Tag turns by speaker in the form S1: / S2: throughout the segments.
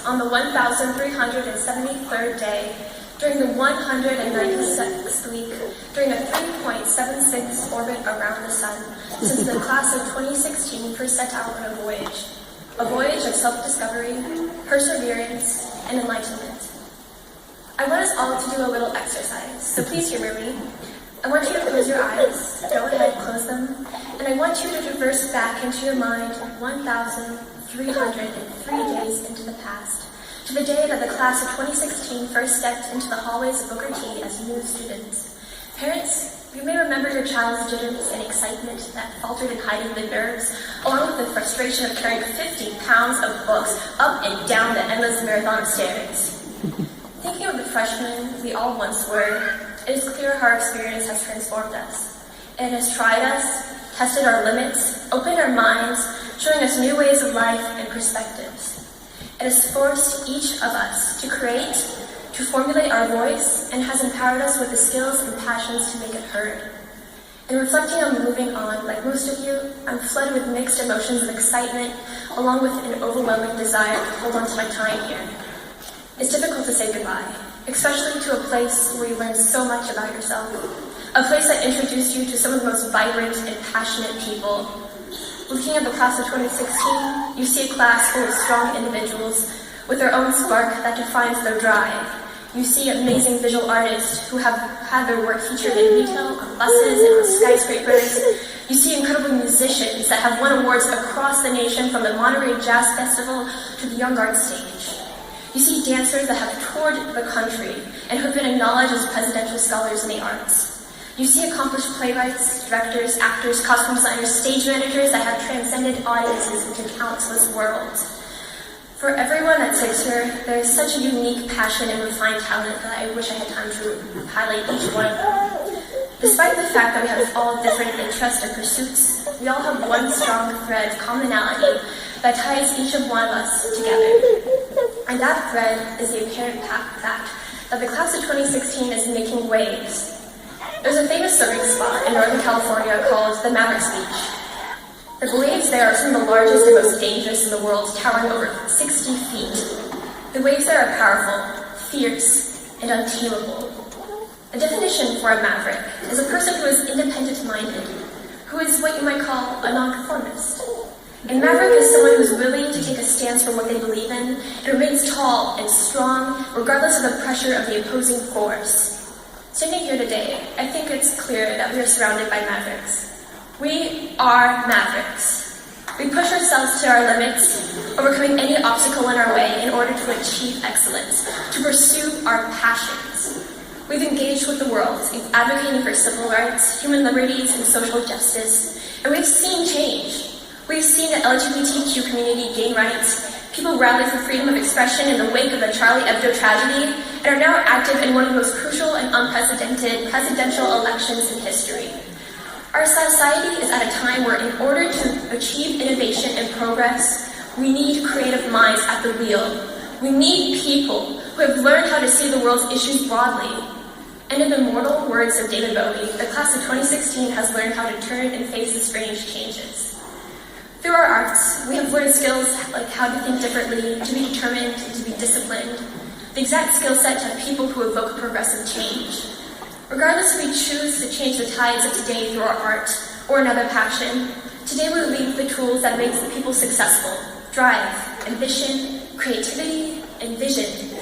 S1: on the 1,373rd day, during the 196th week, during a 3.76 orbit around the Sun, since the class of 2016 first set out on a voyage of self-discovery, perseverance, and enlightenment. I want us all to do a little exercise, so please humor me. I want you to close your eyes, go ahead, close them, and I want you to traverse back into your mind 1,303 days into the past, to the day that the class of 2016 first stepped into the hallways of Booker T as new students. Parents, you may remember your child's jitters and excitement that faltered in hiding the nerves, along with the frustration of carrying 50 pounds of books up and down the endless marathon of stairs. Thinking of the freshmen we all once were, it is clear how our experience has transformed us. It has tried us, tested our limits, opened our minds, showing us new ways of life and perspectives. It has forced each of us to create, to formulate our voice, and has empowered us with the skills and passions to make it heard. In reflecting on moving on, like most of you, I'm flooded with mixed emotions of excitement, along with an overwhelming desire to hold on to my time here. It's difficult to say goodbye, especially to a place where you learn so much about yourself, a place that introduced you to some of the most vibrant and passionate people. Looking at the class of 2016, you see a class full of strong individuals with their own spark that defines their drive. You see amazing visual artists who have had their work featured in retail, on buses, and on skyscrapers. You see incredible musicians that have won awards across the nation, from the Monterey Jazz Festival to the Young Arts stage. You see dancers that have toured the country and who have been acknowledged as presidential scholars in the arts. You see accomplished playwrights, directors, actors, costume designers, stage managers that have transcended audiences into countless worlds. For everyone that sits here, there is such a unique passion and refined talent that I wish I had time to highlight each one of them. Despite the fact that we have all different interests and pursuits, we all have one strong thread, commonality, that ties each of one of us together. And that thread is the apparent fact that the class of 2016 is making waves. There's a famous surfing spot in Northern California called the Maverick Beach. The waves there are some of the largest and most dangerous in the world, towering over 60 feet. The waves there are powerful, fierce, and untamable. A definition for a maverick is a person who is independent-minded, who is what you might call a nonconformist. A maverick is someone who's willing to take a stance for what they believe in and remains tall and strong, regardless of the pressure of the opposing force. Standing here today, I think it's clear that we are surrounded by mavericks. We are mavericks. We push ourselves to our limits, overcoming any obstacle in our way in order to achieve excellence, to pursue our passions. We've engaged with the world in advocating for civil rights, human liberties, and social justice, and we've seen change. We've seen the LGBTQ community gain rights, people rally for freedom of expression in the wake of the Charlie Hebdo tragedy, and are now active in one of the most crucial and unprecedented presidential elections in history. Our society is at a time where, in order to achieve innovation and progress, we need creative minds at the wheel. We need people who have learned how to see the world's issues broadly. And in the immortal words of David Bowie, the class of 2016 has learned how to turn and face the strange changes. Through our arts, we have learned skills like how to think differently, to be determined, and to be disciplined. The exact skill set of people who evoke progressive change. Regardless if we choose to change the tides of today through our art or another passion, today we leave the tools that make people successful: drive, ambition, creativity, and vision.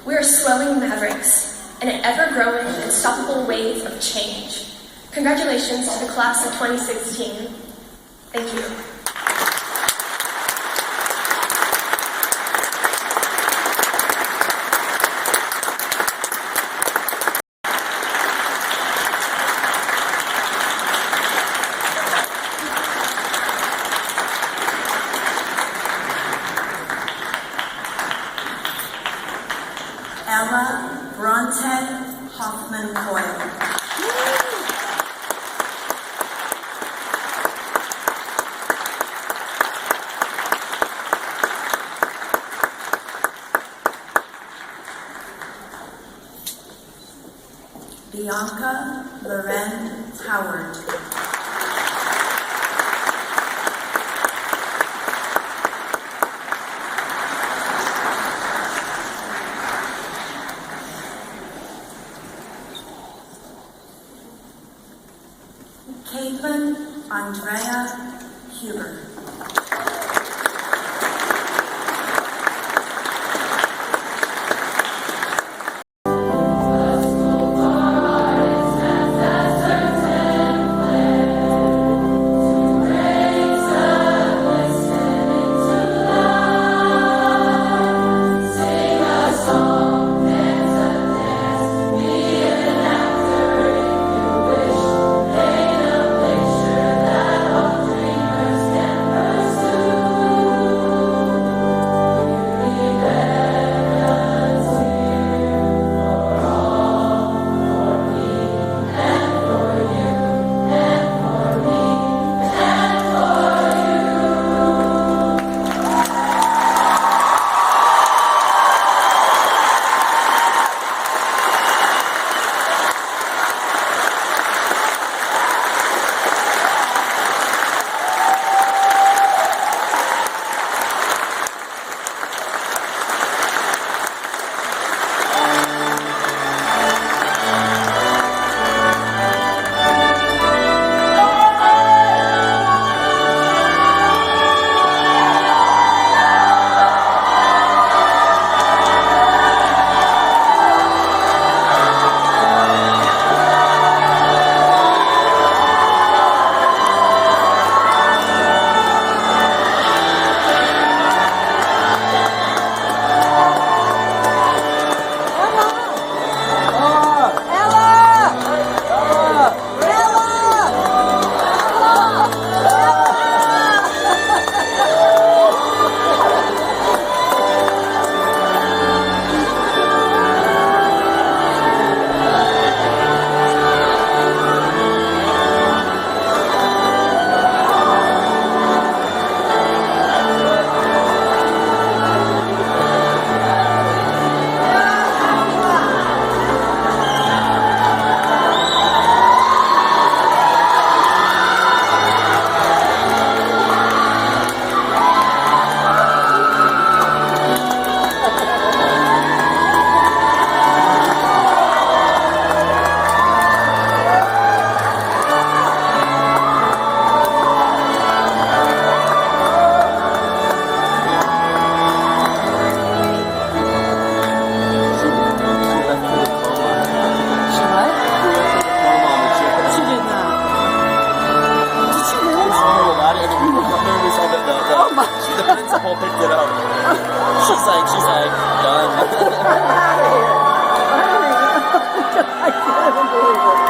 S1: We are swelling mavericks in an ever-growing, unstoppable wave of change. Congratulations to the class of 2016. Thank you.
S2: Bronte, Hoffman, Coyle. Bianca Loren Howard. Andrea Huber.
S3: She's like, done.
S4: I can't even believe it.